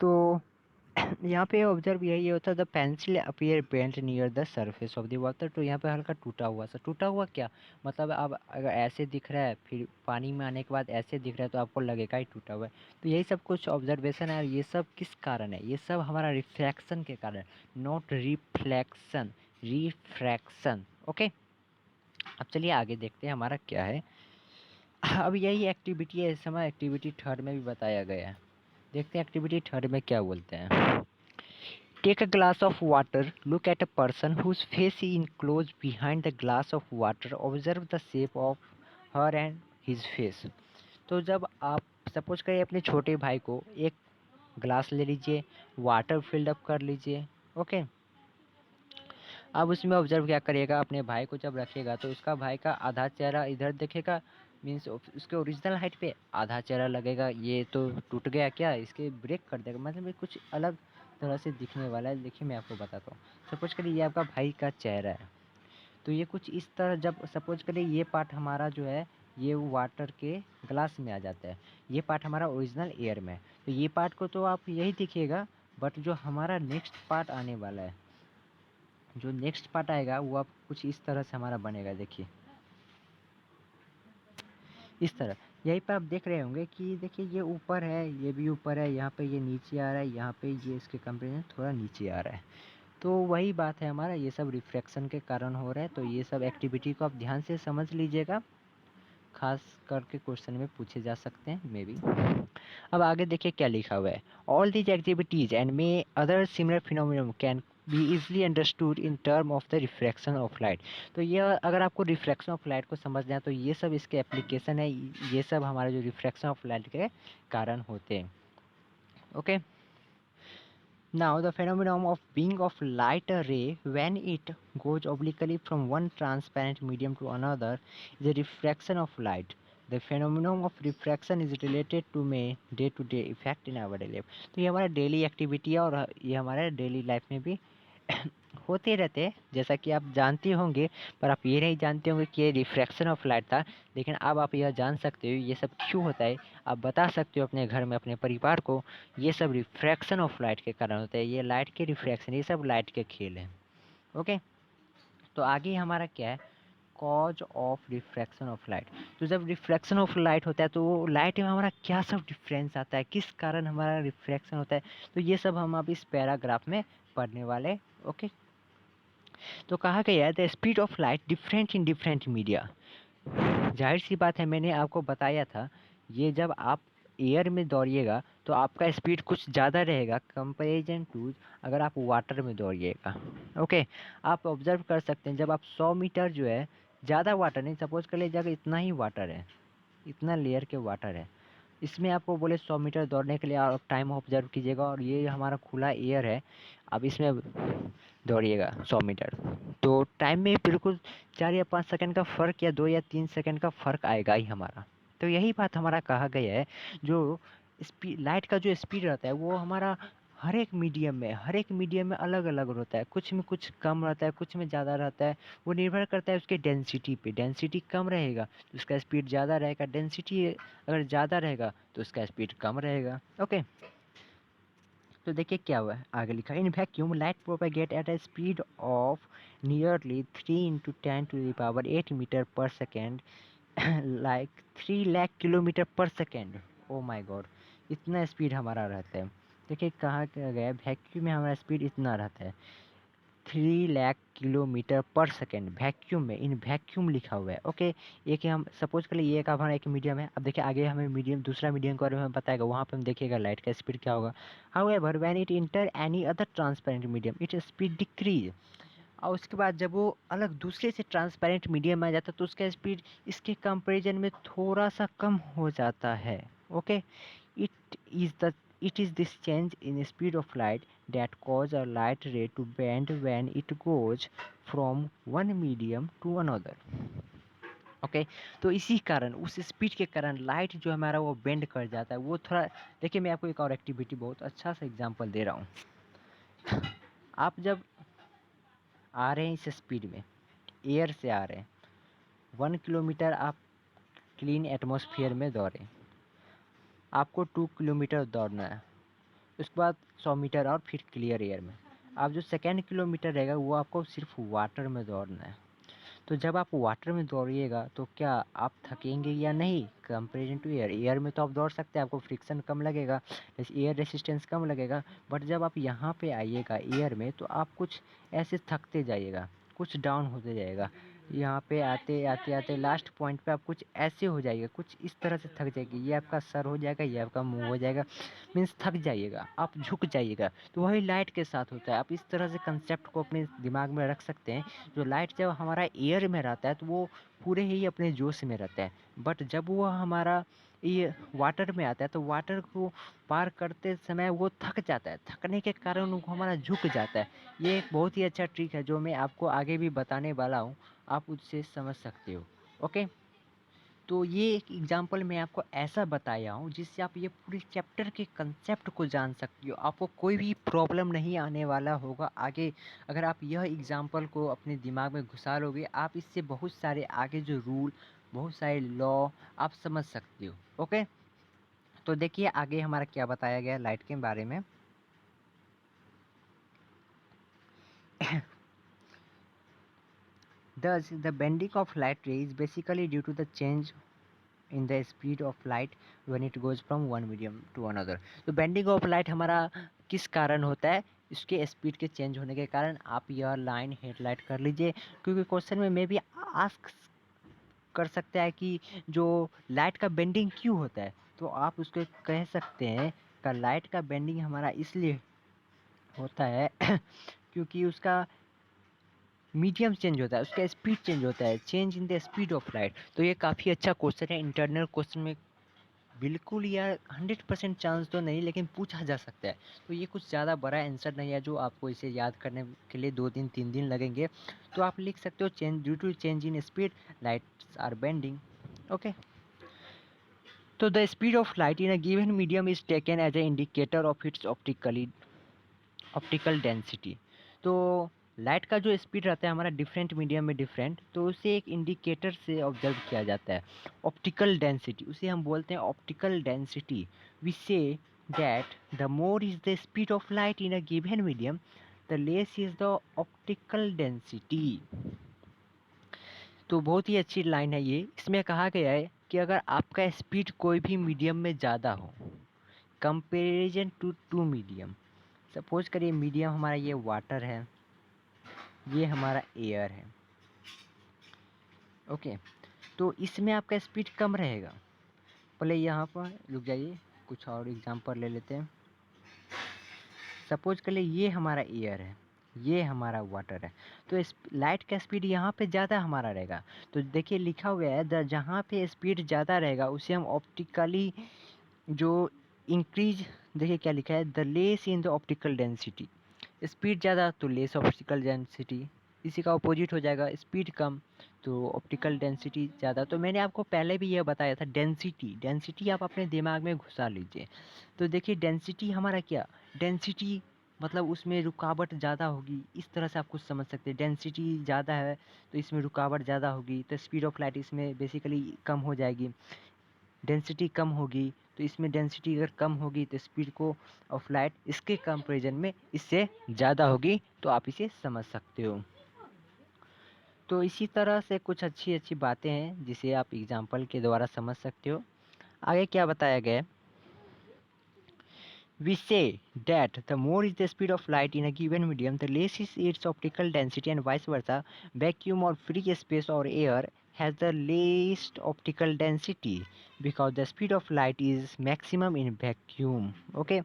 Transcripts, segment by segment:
तो यहाँ पे ऑब्जर्व यही होता है, the pencil appear bent near the surface of the water. तो यहाँ पे हल्का टूटा हुआ सा, टूटा हुआ क्या मतलब, अब अगर ऐसे दिख रहा है फिर पानी में आने के बाद ऐसे दिख रहा है तो आपको लगेगा ही टूटा हुआ है। तो यही सब कुछ ऑब्जर्वेशन है। ये सब किस कारण है? ये सब हमारा रिफ्रैक्शन के कारण, नॉट रिफ्लेक्शन, रिफ्रैक्शन। ओके, अब चलिए आगे देखते हैं हमारा क्या है। अब यही एक्टिविटी है, इस समय एक्टिविटी थर्ड में भी बताया गया है। देखते हैं एक्टिविटी थर्ड में क्या बोलते हैं। Take a glass of water, look at a person whose face is enclose behind the glass of water, observe the shape of her and his face. तो जब आप सपोज करिए अपने छोटे भाई को एक ग्लास ले लीजिए, वाटर फिल्ड अप कर लीजिए। ओके, अब उसमें ऑब्जर्व क्या करिएगा, अपने भाई को जब रखिएगा तो उसका भाई का आधा चेहरा इधर दिखेगा, मीन्स उसके ओरिजिनल हाइट पे आधा चेहरा लगेगा। ये तो टूट गया क्या, इसके ब्रेक कर देगा, मतलब ये कुछ अलग तरह से दिखने वाला है। देखिए मैं आपको बताता हूँ। सपोज करिए ये आपका भाई का चेहरा है, तो ये कुछ इस तरह, जब सपोज करिए ये पार्ट हमारा जो है ये वाटर के ग्लास में आ जाता है, ये पार्ट हमारा ओरिजिनल एयर में है, तो ये पार्ट को तो आप यही दिखेगा। बट जो हमारा नेक्स्ट पार्ट आने वाला है, जो नेक्स्ट पार्ट आएगा वो आप कुछ इस तरह से हमारा बनेगा। देखिए इस तरह, यहीं पे आप देख रहे होंगे कि देखिए ये ऊपर है, ये भी ऊपर है, यहाँ पे ये नीचे आ रहा है, यहाँ पे ये इसके कंपेरिजन थोड़ा नीचे आ रहा है। तो वही बात है हमारा, ये सब रिफ्रैक्शन के कारण हो रहा है। तो ये सब एक्टिविटी को आप ध्यान से समझ लीजिएगा, खास करके क्वेश्चन में पूछे जा सकते हैं मे बी। अब आगे देखिए क्या लिखा हुआ है। All these activities and may other similar phenomena can be easily understood in term of the refraction of light. तो ये अगर आपको रिफ्रैक्शन ऑफ लाइट को समझना है तो ये सब इसके एप्लीकेशन है, ये सब हमारे जो रिफ्रैक्शन ऑफ लाइट के कारण होते हैं। Okay, now the phenomenon of being of light ray when it goes obliquely from one transparent medium to another is a refraction of light. The phenomenon of refraction is related to may day-to-day effect in our daily life. तो ये हमारा daily activity है और ये हमारे daily life में भी होते रहते हैं, जैसा कि आप जानते होंगे। पर आप ये नहीं जानते होंगे कि ये रिफ्रैक्शन ऑफ लाइट था, लेकिन अब आप यह जान सकते हो ये सब क्यों होता है। आप बता सकते हो अपने घर में अपने परिवार को, ये सब रिफ्रैक्शन ऑफ लाइट के कारण होता है, ये लाइट के रिफ्रैक्शन, ये सब लाइट के खेल हैं। ओके, तो आगे हमारा क्या है, cause of refraction of light. तो जब रिफ्रैक्शन ऑफ लाइट होता है तो लाइट में हमारा क्या सब डिफरेंस आता है, किस कारण हमारा रिफ्रैक्शन होता है, तो ये सब हम अब इस पैराग्राफ में पढ़ने वाले। ओके, तो कहा गया है the speed of light different in different media. जाहिर सी बात है, मैंने आपको बताया था, ये जब आप एयर में दौड़िएगा तो आपका स्पीड कुछ ज़्यादा रहेगा कंपेरिजन टू अगर आप वाटर में दौड़िएगा। ओके, आप ऑब्जर्व कर सकते हैं जब आप 100 मीटर जो है, ज़्यादा वाटर नहीं, सपोज कर लीजिए अगर इतना ही वाटर है, इतना लेयर के वाटर है, इसमें आपको बोले 100 मीटर दौड़ने के लिए आप टाइम ऑब्जर्व कीजिएगा, और ये हमारा खुला एयर है, अब इसमें दौड़िएगा 100 मीटर, तो टाइम में बिल्कुल 4 या 5 सेकंड का फ़र्क या 2 या 3 सेकंड का फ़र्क आएगा ही हमारा। तो यही बात हमारा कहा गया है, जो स्पीड लाइट का जो स्पीड रहता है वो हमारा हर एक मीडियम में अलग अलग होता है, कुछ में कुछ कम रहता है, कुछ में ज़्यादा रहता है। वो निर्भर करता है उसके डेंसिटी पे, डेंसिटी कम रहेगा तो उसका स्पीड ज़्यादा रहेगा, डेंसिटी अगर ज़्यादा रहेगा तो उसका स्पीड कम रहेगा। ओके, तो देखिए क्या हुआ है, आगे लिखा है in vacuum light propagate at a speed of nearly 3 × 10⁸ metre per second, like 3 lakh kilometre per second. Oh my God, इतना स्पीड हमारा रहता है। देखिए कहाँ गया, वैक्यूम में हमारा स्पीड इतना रहता है 3 lakh kilometre per second, vacuum में, इन वैक्यूम लिखा हुआ है। ओके, एक हम सपोज कर लिए, एक हमारा एक मीडियम है। अब देखिए आगे हमें मीडियम, दूसरा मीडियम के बारे में बताएगा, वहाँ पे हम देखिएगा लाइट का स्पीड क्या होगा। However when it inter any other transparent medium it speed decrease. और उसके बाद जब वो अलग दूसरे से ट्रांसपेरेंट मीडियम में आ जाता है तो उसका स्पीड इसके कंपेरिजन में थोड़ा सा कम हो जाता है। Okay, it is the it is this change in speed of light that cause a light ray to bend when it goes from one medium to another. Okay, तो इसी कारण, उस स्पीड के कारण लाइट जो हमारा वो बेंड कर जाता है, वो थोड़ा। देखिए मैं आपको एक और एक्टिविटी बहुत अच्छा सा एग्जांपल दे रहा हूँ। आप जब आ रहे हैं इस स्पीड में, एयर से आ रहे हैं, 1 किलोमीटर आप क्लीन एटमॉस्फेयर में दौड़ें, आपको 2 किलोमीटर दौड़ना है, उसके बाद 100 मीटर और फिर क्लियर एयर में। अब जो सेकेंड किलोमीटर रहेगा वो आपको सिर्फ वाटर में दौड़ना है। तो जब आप वाटर में दौड़िएगा तो क्या आप थकेंगे या नहीं कंपेरिजन टू एयर? एयर में तो आप दौड़ सकते हैं, आपको फ्रिक्शन कम लगेगा, एयर रेसिस्टेंस कम लगेगा। बट जब आप यहाँ पे आइएगा एयर में तो आप कुछ ऐसे थकते जाइएगा, कुछ डाउन होते जाएगा। यहाँ पे आते आते आते लास्ट पॉइंट पे आप कुछ ऐसे हो जाइएगा, कुछ इस तरह से थक जाएगी। ये आपका सर हो जाएगा, ये आपका मुंह हो जाएगा, मीन्स थक जाइएगा, आप झुक जाइएगा। तो वही लाइट के साथ होता है। आप इस तरह से कंसेप्ट को अपने दिमाग में रख सकते हैं। जो लाइट जब हमारा एयर में रहता है तो वो पूरे ही अपने जोश में रहता है। बट जब वो हमारा ये वाटर में आता है तो वाटर को पार करते समय वो थक जाता है, थकने के कारण वो हमारा झुक जाता है। ये एक बहुत ही अच्छा ट्रिक है जो मैं आपको आगे भी बताने वाला हूँ, आप उससे समझ सकते हो। ओके, तो ये एक एग्जांपल मैं आपको ऐसा बताया हूँ जिससे आप ये पूरे चैप्टर के कंसेप्ट को जान सकते हो। आपको कोई भी प्रॉब्लम नहीं आने वाला होगा आगे। अगर आप यह एग्जांपल को अपने दिमाग में घुसा लोगे, आप इससे बहुत सारे आगे जो रूल, बहुत सारे लॉ आप समझ सकते हो। ओके, तो देखिए आगे हमारा क्या बताया गया लाइट के बारे में। Thus, the bending of light ray is basically due to the change in the speed of light when it goes from one medium to another। तो बेंडिंग ऑफ लाइट हमारा किस कारण होता है? इसके स्पीड के चेंज होने के कारण। आप यह लाइन हेडलाइट कर लीजिए, क्योंकि क्वेश्चन में भी आस्क कर सकता है कि जो लाइट का बेंडिंग क्यों होता है, तो आप उसको कह सकते हैं का लाइट का बेंडिंग हमारा इसलिए होता है क्योंकि उसका मीडियम चेंज होता है, उसका स्पीड चेंज होता है, change in the speed of light. तो ये काफ़ी अच्छा क्वेश्चन है, इंटरनल क्वेश्चन में बिल्कुल यार 100% चांस तो नहीं, लेकिन पूछा जा सकता है। तो ये कुछ ज़्यादा बड़ा आंसर नहीं है जो आपको इसे याद करने के लिए 2 दिन 3 दिन लगेंगे। तो आप लिख सकते हो change due to change in speed lights are bending. Okay, तो the speed of light in a given medium is taken as a indicator of its optical density. तो लाइट का जो स्पीड रहता है हमारा डिफरेंट मीडियम में different, तो उसे एक इंडिकेटर से ऑब्जर्व किया जाता है। ऑप्टिकल डेंसिटी उसे हम बोलते हैं optical density. We say that the more is the speed of light in a given medium the less is the optical density. तो बहुत ही अच्छी लाइन है ये। इसमें कहा गया है कि अगर आपका स्पीड कोई भी मीडियम में ज़्यादा हो comparison to two medium, suppose करिए मीडियम हमारा ये वाटर है, ये हमारा एयर है। ओके, तो इसमें आपका स्पीड कम रहेगा। पहले यहाँ पर रुक जाइए, कुछ और एग्जांपल ले लेते हैं। सपोज करिए ये हमारा एयर है, ये हमारा वाटर है, तो इस लाइट का स्पीड यहाँ पे ज़्यादा हमारा रहेगा। तो देखिए लिखा हुआ है जहाँ पे स्पीड ज़्यादा रहेगा उसे हम ऑप्टिकली जो इंक्रीज, देखिए क्या लिखा है, the less in the optical density. Speed ज़्यादा तो लेस ऑप्टिकल डेंसिटी, इसी का अपोजिट हो जाएगा। स्पीड कम तो ऑप्टिकल डेंसिटी ज़्यादा। तो मैंने आपको पहले भी यह बताया था डेंसिटी, डेंसिटी आप अपने दिमाग में घुसा लीजिए। तो देखिए डेंसिटी हमारा क्या, डेंसिटी मतलब उसमें रुकावट ज़्यादा होगी, इस तरह से आप कुछ समझ सकते हैं। डेंसिटी ज़्यादा है तो इसमें रुकावट ज़्यादा होगी, तो स्पीड ऑफ लाइट इसमें बेसिकली कम हो जाएगी। डेंसिटी कम होगी तो इसमें डेंसिटी अगर कम होगी तो स्पीड को ऑफ लाइट इसके कंपेरिजन में इससे ज़्यादा होगी। तो आप इसे समझ सकते हो। तो इसी तरह से कुछ अच्छी अच्छी बातें हैं जिसे आप एग्जाम्पल के द्वारा समझ सकते हो। आगे क्या बताया गया है? We say that the more is the speed of light in a given medium, the less is its optical density, and vice versa. Vacuum or free space or air has the least optical density because the speed of light is maximum in vacuum. Okay,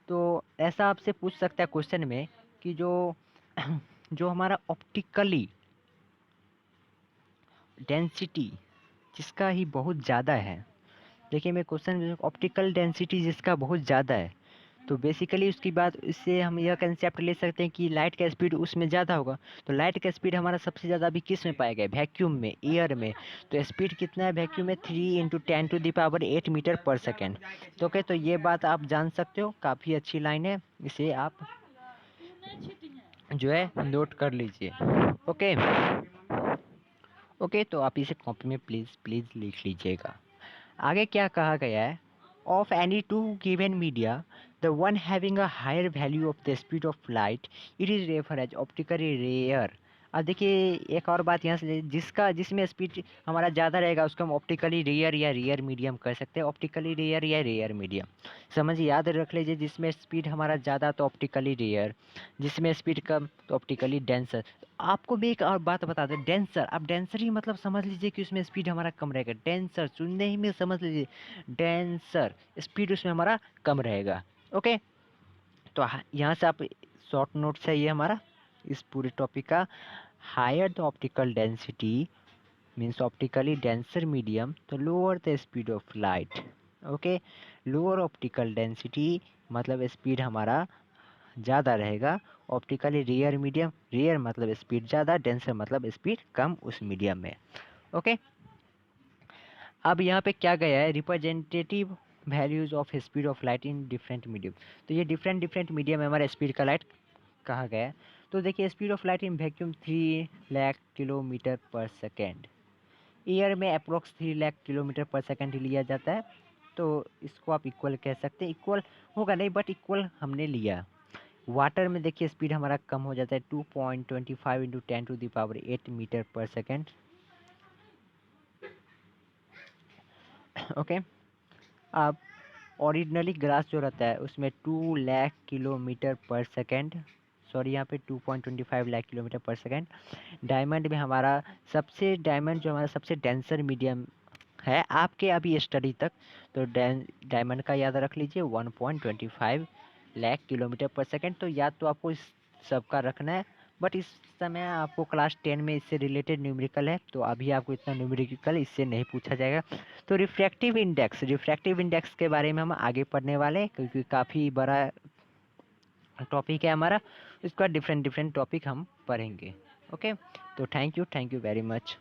तो ऐसा आपसे पूछ सकता है question में कि जो जो हमारा ऑप्टिकली डेंसिटी जिसका ही बहुत ज़्यादा है, देखिए मैं क्वेश्चन ऑप्टिकल डेंसिटी जिसका बहुत ज़्यादा है, तो बेसिकली उसकी बात इससे हम यह कंसेप्ट ले सकते हैं कि लाइट का स्पीड उसमें ज़्यादा होगा। तो लाइट का स्पीड हमारा सबसे ज़्यादा अभी किस में पाया गया? वैक्यूम में, एयर में। तो स्पीड कितना है वैक्यूम में? 3 × 10⁸ मीटर पर सेकेंड। तो ओके, तो ये बात आप जान सकते हो, काफ़ी अच्छी लाइन है, इसे आप जो है नोट कर लीजिए। ओके ओके, तो आप इसे कॉपी में प्लीज़ प्लीज़ लिख लीजिएगा। आगे क्या कहा गया है? Of any two given media the one having a higher value of the speed of light it is refer as optically rare. अब देखिए एक और बात यहाँ से, जिसमें स्पीड हमारा ज़्यादा रहेगा उसको हम ऑप्टिकली रेयर या रेयर मीडियम कर सकते हैं। ऑप्टिकली रेयर या रेयर मीडियम समझिए, याद रख लीजिए। जिसमें स्पीड हमारा ज़्यादा तो ऑप्टिकली रेयर, जिसमें स्पीड कम तो ऑप्टिकली डेंसर। आपको मैं एक और बात बता दूं, डेंसर, अब डेंसर ही मतलब समझ लीजिए कि उसमें स्पीड हमारा कम रहेगा। डेंसर सुनने ही में समझ लीजिए, डेंसर स्पीड उसमें हमारा कम रहेगा। ओके, तो यहाँ से आप शॉर्ट नोट्स है ये हमारा इस पूरे टॉपिक का। Higher the optical density means optically denser medium तो lower the speed of light. Okay, lower optical density मतलब स्पीड हमारा ज़्यादा रहेगा, ऑप्टिकली रेयर मीडियम, रेयर मतलब स्पीड ज़्यादा, डेंसर मतलब स्पीड कम उस मीडियम में। ओके, अब यहाँ पे क्या गया है, representative values of speed of light in different medium. तो ये डिफरेंट डिफरेंट मीडियम में हमारा स्पीड का लाइट कहा गया है। तो देखिए speed of light in vacuum 3 lakh kilometre per second, air में approx 3 lakh kilometre per second लिया जाता है। तो इसको आप इक्वल कह सकते हैं, इक्वल होगा नहीं बट इक्वल हमने लिया। वाटर में देखिए स्पीड हमारा कम हो जाता है 2.25 into 10⁸ metre per second. Okay, अब ओरिजिनली ग्लास जो रहता है उसमें 2 lakh kilometre per second, sorry यहाँ पे 2.25 lakh kilometre per second. Diamond में हमारा सबसे, डायमंड जो हमारा सबसे डेंसर मीडियम है आपके अभी स्टडी तक, तो डायमंड का याद रख लीजिए 1.25 लाख किलोमीटर पर सेकेंड। तो याद तो आपको इस सब का रखना है, बट इस समय आपको क्लास 10 में इससे रिलेटेड न्यूमेरिकल है तो अभी आपको इतना न्यूमेरिकल इससे नहीं पूछा जाएगा। तो रिफ्रैक्टिव इंडेक्स के बारे में हम आगे पढ़ने वाले हैं क्योंकि काफ़ी बड़ा टॉपिक है हमारा, इसका डिफरेंट डिफरेंट टॉपिक हम पढ़ेंगे। ओके, तो थैंक यू वेरी मच।